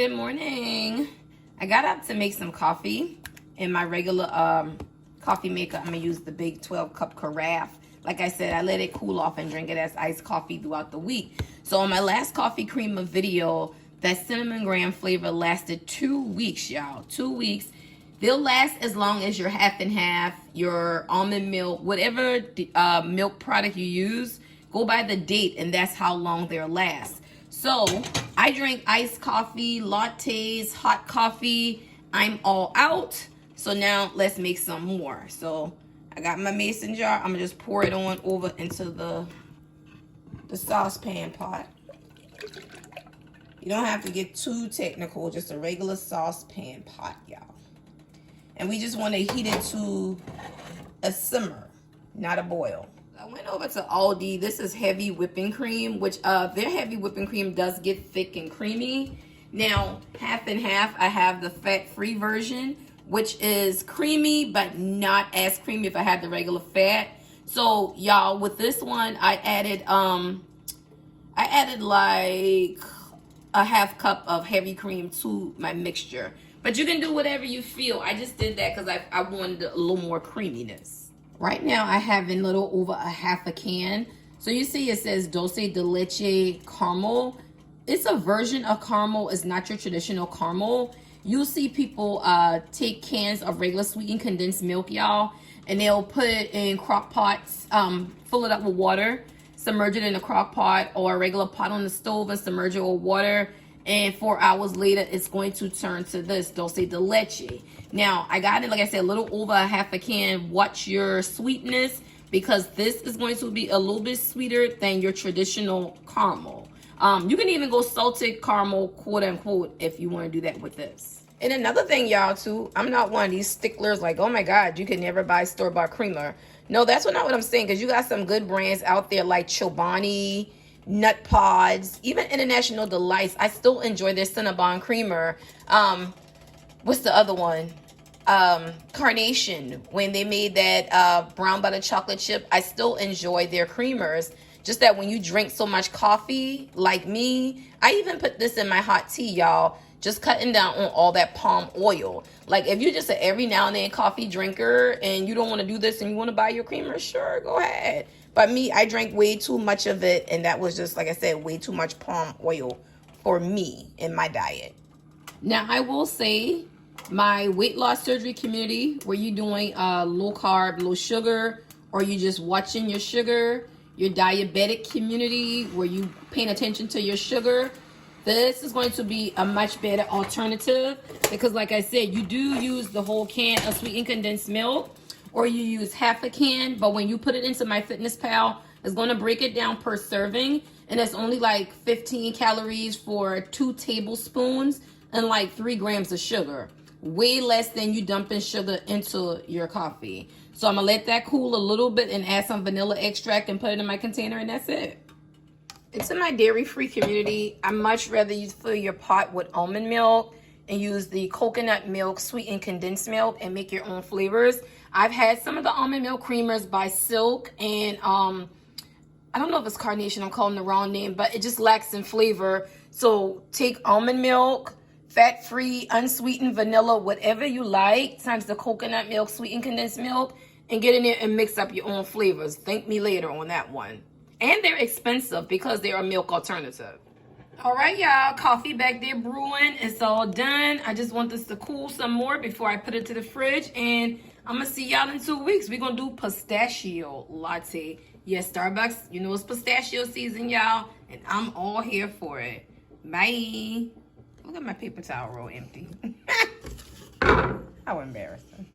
Good morning. I got up to make some coffee in my regular coffee maker. I'm gonna use the big 12-cup carafe. Like I said, I let it cool off and drink it as iced coffee throughout the week. So on my last coffee creamer video, that cinnamon graham flavor lasted 2 weeks, y'all. 2 weeks. They'll last as long as your half and half, your almond milk, whatever milk product you use, go by the date and that's how long they'll last. So I drink iced coffee, lattes, hot coffee. I'm all out. So now let's make some more. So I got my mason jar. I'm gonna just pour it on over into the saucepan pot. You don't have to get too technical, just a regular saucepan pot, y'all. And we just want to heat it to a simmer, not a boil. I went over to Aldi. This is heavy whipping cream, which their heavy whipping cream does get thick and creamy. Now, half and half, I have the fat-free version, which is creamy, but not as creamy if I had the regular fat. So, y'all, with this one, I added like a half cup of heavy cream to my mixture. But you can do whatever you feel. I just did that because I wanted a little more creaminess. Right now, I have a little over a half a can. So you see it says Dulce de Leche caramel. It's a version of caramel. It's not your traditional caramel. You'll see people take cans of regular sweetened condensed milk, y'all, and they'll put it in crock pots, fill it up with water, submerge it in a crock pot or a regular pot on the stove and submerge it with water. And 4 hours later, it's going to turn to this Dulce de Leche. Now, I got it, like I said, a little over a half a can. Watch your sweetness because this is going to be a little bit sweeter than your traditional caramel. You can even go salted caramel, quote unquote, if you want to do that with this. And another thing, y'all, too, I'm not one of these sticklers like, oh my God, you can never buy store-bought creamer. No, that's not what I'm saying, because you got some good brands out there like Chobani, Nut Pods, even International Delights. I still enjoy their Cinnabon creamer. What's the other one? Carnation. When they made that brown butter chocolate chip, I still enjoy their creamers. Just that when you drink so much coffee, like me, I even put this in my hot tea, y'all. Just cutting down on all that palm oil. Like if you're just an every now and then coffee drinker and you don't want to do this and you want to buy your creamer, sure, go ahead. But me, I drank way too much of it, and that was just, like I said, way too much palm oil for me in my diet. Now, I will say, my weight loss surgery community, where you're doing low carb, low sugar, or you just watching your sugar, your diabetic community, where you paying attention to your sugar, this is going to be a much better alternative because, like I said, you do use the whole can of sweetened condensed milk, or you use half a can, but when you put it into MyFitnessPal, it's going to break it down per serving, and it's only like 15 calories for 2 tablespoons and like 3 grams of sugar. Way less than you dumping sugar into your coffee. So I'm going to let that cool a little bit and add some vanilla extract and put it in my container, and that's it. It's in my dairy-free community. I much rather you fill your pot with almond milk and use the coconut milk, sweetened condensed milk, and make your own flavors. I've had some of the almond milk creamers by Silk, and I don't know if it's Carnation, I'm calling the wrong name, but it just lacks in flavor. So take almond milk, fat-free, unsweetened vanilla, whatever you like, times the coconut milk, sweetened condensed milk, and get in there and mix up your own flavors. Thank me later on that one. And they're expensive because they're a milk alternative. All right, y'all, coffee back there brewing. It's all done. I just want this to cool some more before I put it to the fridge. And I'm going to see y'all in 2 weeks. We're going to do pistachio latte. Yes, Starbucks, you know it's pistachio season, y'all. And I'm all here for it. Bye. Look at my paper towel roll empty. How embarrassing.